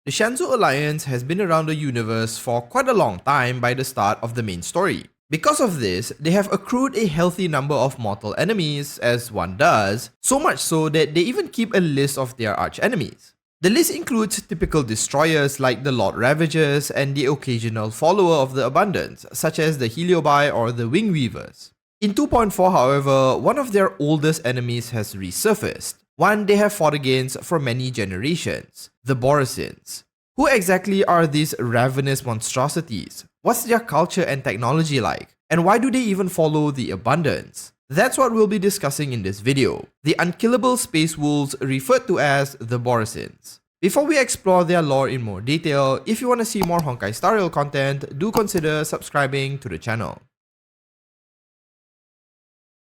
The Xianzhou Alliance has been around the universe for quite a long time by the start of the main story. Because of this, they have accrued a healthy number of mortal enemies, as one does, so much so that they even keep a list of their arch-enemies. The list includes typical destroyers like the Lord Ravagers and the occasional follower of the Abundance, such as the Heliobi or the Wing Weavers. In 2.4, however, one of their oldest enemies has resurfaced, one they have fought against for many generations, the Borisins. Who exactly are these ravenous monstrosities? What's their culture and technology like? And why do they even follow the Abundance? That's what we'll be discussing in this video. The Unkillable Space Wolves, referred to as the Borisins. Before we explore their lore in more detail, if you want to see more Honkai Star Rail content, do consider subscribing to the channel.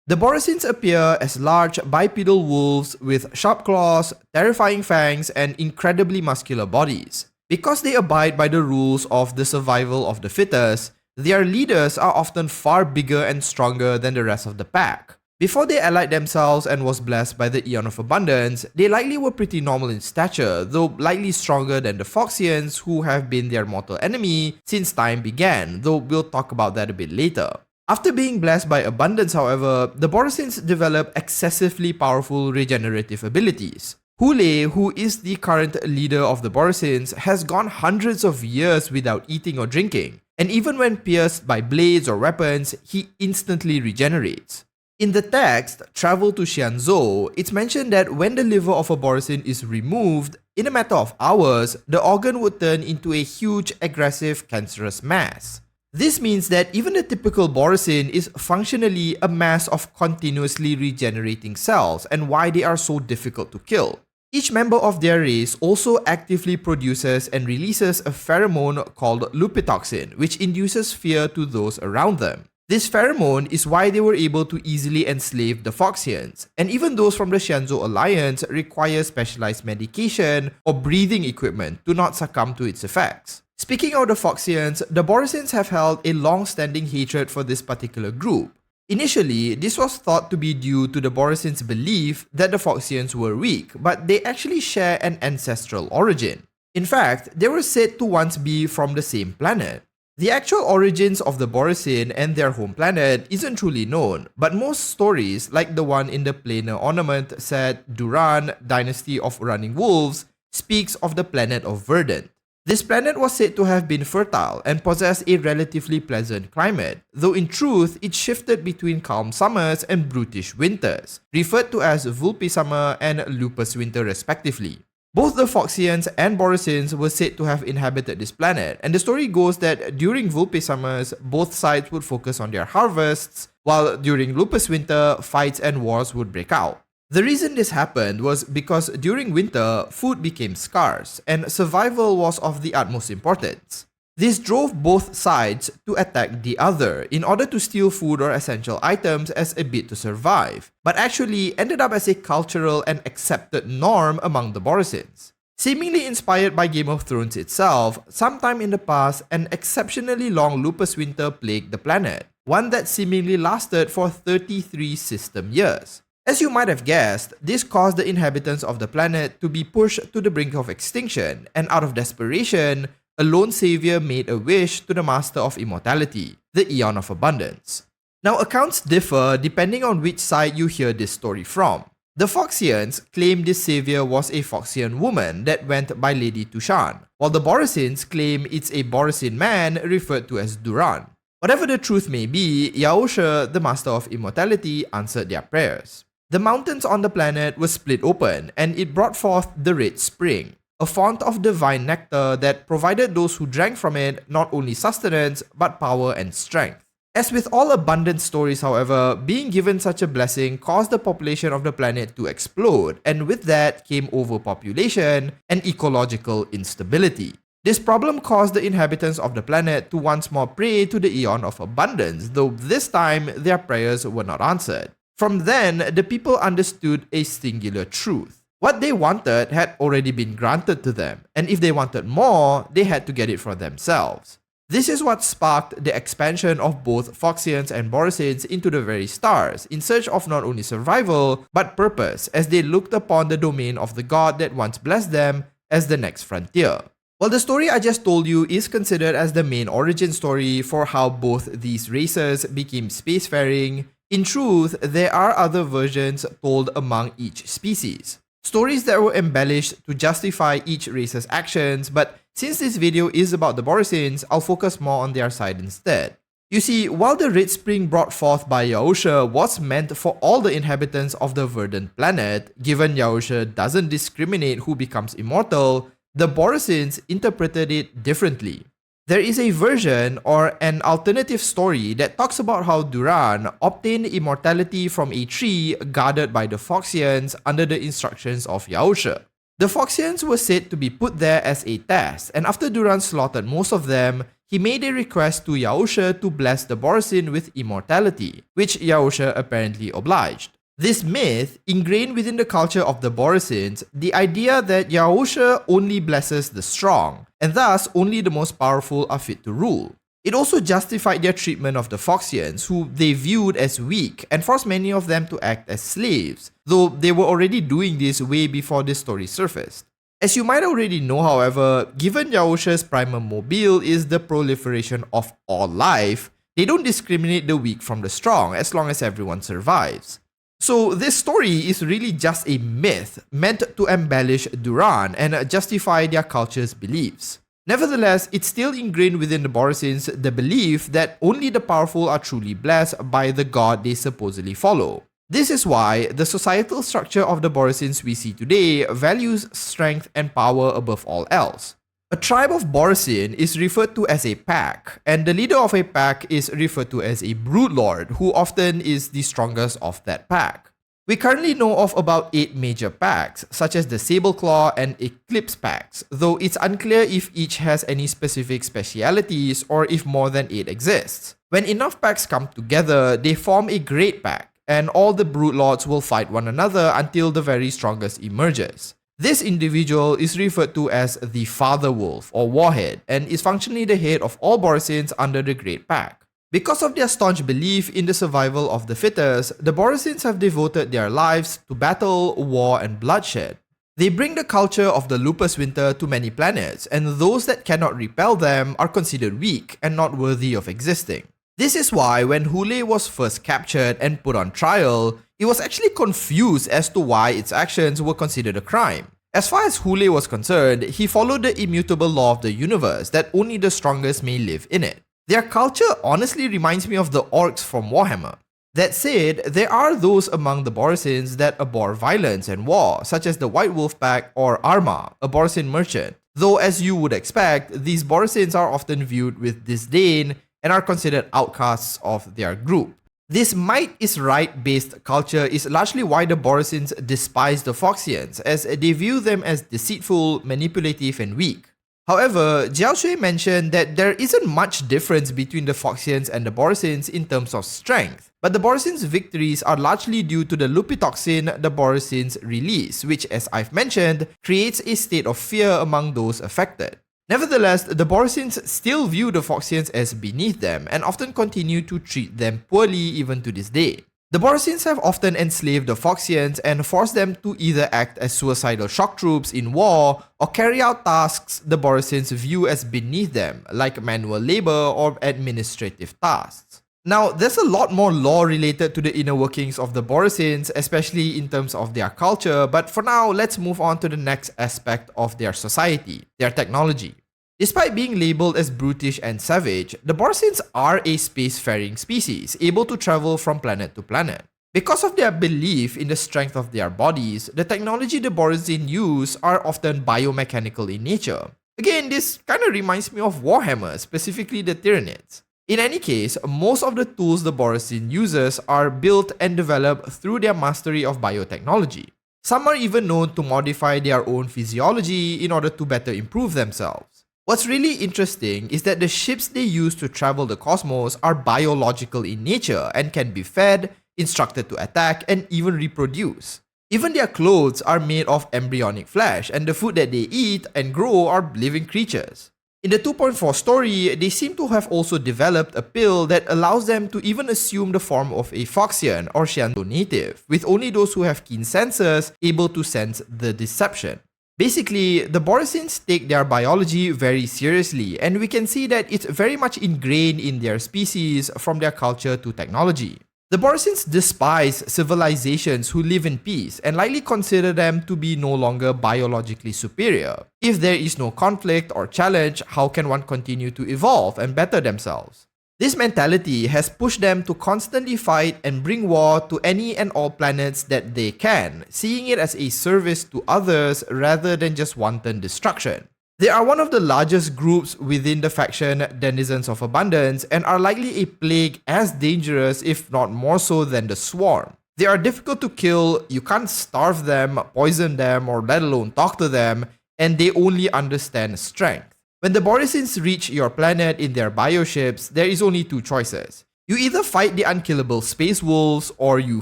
The Borisins appear as large bipedal wolves with sharp claws, terrifying fangs, and incredibly muscular bodies. Because they abide by the rules of the survival of the fittest, their leaders are often far bigger and stronger than the rest of the pack. Before they allied themselves and was blessed by the Aeon of Abundance, they likely were pretty normal in stature, though likely stronger than the Phoxians, who have been their mortal enemy since time began, though we'll talk about that a bit later. After being blessed by Abundance, however, the Borisins develop excessively powerful regenerative abilities. Hule, who is the current leader of the Borisins, has gone hundreds of years without eating or drinking, and even when pierced by blades or weapons, he instantly regenerates. In the text, Travel to Xianzhou, it's mentioned that when the liver of a Borisin is removed, in a matter of hours, the organ would turn into a huge, aggressive, cancerous mass. This means that even the typical Borisin is functionally a mass of continuously regenerating cells, and why they are so difficult to kill. Each member of their race also actively produces and releases a pheromone called lupitoxin, which induces fear to those around them. This pheromone is why they were able to easily enslave the Phoxians, and even those from the Xianzhou Alliance require specialized medication or breathing equipment to not succumb to its effects. Speaking of the Phoxians, the Borisins have held a long-standing hatred for this particular group. Initially, this was thought to be due to the Borisins' belief that the Phoxians were weak, but they actually share an ancestral origin. In fact, they were said to once be from the same planet. The actual origins of the Borisin and their home planet isn't truly known, but most stories, like the one in the planar ornament said Duran, Dynasty of Running Wolves, speaks of the planet of Verdant. This planet was said to have been fertile and possessed a relatively pleasant climate, though in truth it shifted between calm summers and brutish winters, referred to as Vulpi summer and Lupus winter respectively. Both the Phoxians and Borisins were said to have inhabited this planet, and the story goes that during Vulpi summers, both sides would focus on their harvests, while during Lupus winter, fights and wars would break out. The reason this happened was because during winter, food became scarce, and survival was of the utmost importance. This drove both sides to attack the other in order to steal food or essential items as a bit to survive, but actually ended up as a cultural and accepted norm among the Borisins. Seemingly inspired by Game of Thrones itself, sometime in the past, an exceptionally long Lupus winter plagued the planet, one that seemingly lasted for 33 system years. As you might have guessed, this caused the inhabitants of the planet to be pushed to the brink of extinction, and out of desperation, a lone savior made a wish to the master of immortality, the Aeon of Abundance. Now, accounts differ depending on which side you hear this story from. The Phoxians claim this savior was a Phoxian woman that went by Lady Tushan, while the Borisins claim it's a Borisin man referred to as Duran. Whatever the truth may be, Yaoshe, the master of immortality, answered their prayers. The mountains on the planet were split open, and it brought forth the Red Spring, a font of divine nectar that provided those who drank from it not only sustenance, but power and strength. As with all abundant stories, however, being given such a blessing caused the population of the planet to explode, and with that came overpopulation and ecological instability. This problem caused the inhabitants of the planet to once more pray to the Aeon of Abundance, though this time their prayers were not answered. From then, the people understood a singular truth. What they wanted had already been granted to them, and if they wanted more, they had to get it for themselves. This is what sparked the expansion of both Phoxians and Borisins into the very stars, in search of not only survival, but purpose, as they looked upon the domain of the god that once blessed them as the next frontier. While the story I just told you is considered as the main origin story for how both these races became spacefaring, in truth, there are other versions told among each species. Stories that were embellished to justify each race's actions, but since this video is about the Borisins, I'll focus more on their side instead. You see, while the Red Spring brought forth by Yaoshe was meant for all the inhabitants of the verdant planet, given Yaoshe doesn't discriminate who becomes immortal, the Borisins interpreted it differently. There is a version or an alternative story that talks about how Duran obtained immortality from a tree guarded by the Foxians under the instructions of Yaoshe. The Foxians were said to be put there as a test, and after Duran slaughtered most of them, he made a request to Yaoshe to bless the Borisin with immortality, which Yaoshe apparently obliged. This myth, ingrained within the culture of the Borisins, the idea that Yaoshe only blesses the strong, and thus only the most powerful are fit to rule. It also justified their treatment of the Foxians, who they viewed as weak, and forced many of them to act as slaves, though they were already doing this way before this story surfaced. As you might already know, however, given Yaoshe's primum mobile is the proliferation of all life, they don't discriminate the weak from the strong as long as everyone survives. So this story is really just a myth meant to embellish Duran and justify their culture's beliefs. Nevertheless, it's still ingrained within the Borisins the belief that only the powerful are truly blessed by the god they supposedly follow. This is why the societal structure of the Borisins we see today values strength and power above all else. A tribe of Borisin is referred to as a pack, and the leader of a pack is referred to as a brood lord, who often is the strongest of that pack. We currently know of about 8 major packs, such as the Sableclaw and Eclipse packs, though it's unclear if each has any specific specialities or if more than 8 exists. When enough packs come together, they form a great pack, and all the brood lords will fight one another until the very strongest emerges. This individual is referred to as the Father Wolf or Warhead and is functionally the head of all Borisins under the Great Pack. Because of their staunch belief in the survival of the fittest, the Borisins have devoted their lives to battle, war, and bloodshed. They bring the culture of the Lupus Winter to many planets, and those that cannot repel them are considered weak and not worthy of existing. This is why when Hule was first captured and put on trial, it was actually confused as to why its actions were considered a crime. As far as Hule was concerned, he followed the immutable law of the universe that only the strongest may live in it. Their culture honestly reminds me of the orcs from Warhammer. That said, there are those among the Borisins that abhor violence and war, such as the White Wolf Pack or Arma, a Borisin merchant. Though as you would expect, these Borisins are often viewed with disdain and are considered outcasts of their group. This might is right based culture is largely why the Borisins despise the Foxians, as they view them as deceitful, manipulative, and weak. However, Jiaoshui mentioned that there isn't much difference between the Foxians and the Borisins in terms of strength, but the Borisins' victories are largely due to the lupitoxin the Borisins release, which, as I've mentioned, creates a state of fear among those affected. Nevertheless, the Borisins still view the Foxians as beneath them and often continue to treat them poorly even to this day. The Borisins have often enslaved the Foxians and forced them to either act as suicidal shock troops in war or carry out tasks the Borisins view as beneath them, like manual labor or administrative tasks. Now, there's a lot more lore related to the inner workings of the Borisins, especially in terms of their culture, but for now, let's move on to the next aspect of their society, their technology. Despite being labeled as brutish and savage, the Borisins are a spacefaring species, able to travel from planet to planet. Because of their belief in the strength of their bodies, the technology the Borisin use are often biomechanical in nature. Again, this kind of reminds me of Warhammer, specifically the Tyranids. In any case, most of the tools the Borisin uses are built and developed through their mastery of biotechnology. Some are even known to modify their own physiology in order to better improve themselves. What's really interesting is that the ships they use to travel the cosmos are biological in nature and can be fed, instructed to attack, and even reproduce. Even their clothes are made of embryonic flesh, and the food that they eat and grow are living creatures. In the 2.4 story, they seem to have also developed a pill that allows them to even assume the form of a Foxian or xianzhou native, with only those who have keen senses able to sense the deception. Basically, the borisins take their biology very seriously, and we can see that it's very much ingrained in their species from their culture to technology. The borisins despise civilizations who live in peace and likely consider them to be no longer biologically superior. If there is no conflict or challenge, how can one continue to evolve and better themselves? This mentality has pushed them to constantly fight and bring war to any and all planets that they can, seeing it as a service to others rather than just wanton destruction. They are one of the largest groups within the faction Denizens of Abundance and are likely a plague as dangerous, if not more so, than the Swarm. They are difficult to kill, you can't starve them, poison them, or let alone talk to them, and they only understand strength. When the borisins reach your planet in their bioships, there is only two choices. You either fight the unkillable space wolves or you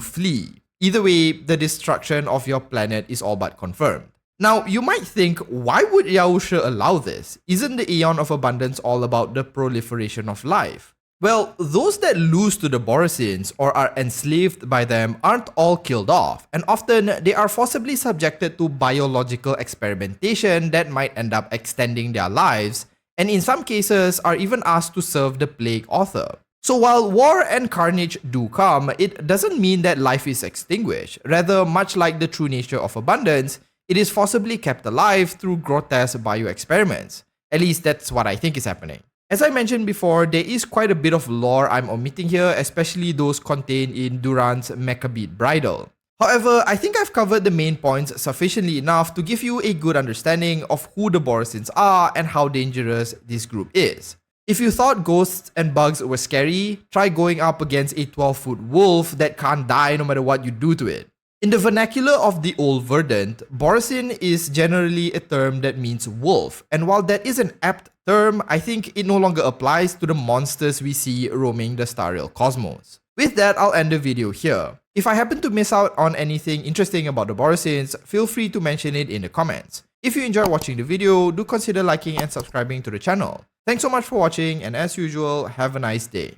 flee. Either way, the destruction of your planet is all but confirmed. Now, you might think, why would Yaoshe allow this? Isn't the Aeon of Abundance all about the proliferation of life? Well, those that lose to the borisins or are enslaved by them aren't all killed off, and often they are forcibly subjected to biological experimentation that might end up extending their lives, and in some cases are even asked to serve the plague author. So while war and carnage do come, it doesn't mean that life is extinguished. Rather, much like the true nature of abundance, it is forcibly kept alive through grotesque bioexperiments. At least that's what I think is happening. As I mentioned before, there is quite a bit of lore I'm omitting here, especially those contained in Duran's Maccabeat Bridal. However, I think I've covered the main points sufficiently enough to give you a good understanding of who the borisins are and how dangerous this group is. If you thought ghosts and bugs were scary, try going up against a 12-foot wolf that can't die no matter what you do to it. In the vernacular of the Old Verdant, borisin is generally a term that means wolf, and while that is an apt term, I think it no longer applies to the monsters we see roaming the Star Rail cosmos. With that, I'll end the video here. If I happen to miss out on anything interesting about the borisins, feel free to mention it in the comments. If you enjoyed watching the video, do consider liking and subscribing to the channel. Thanks so much for watching, and as usual, have a nice day.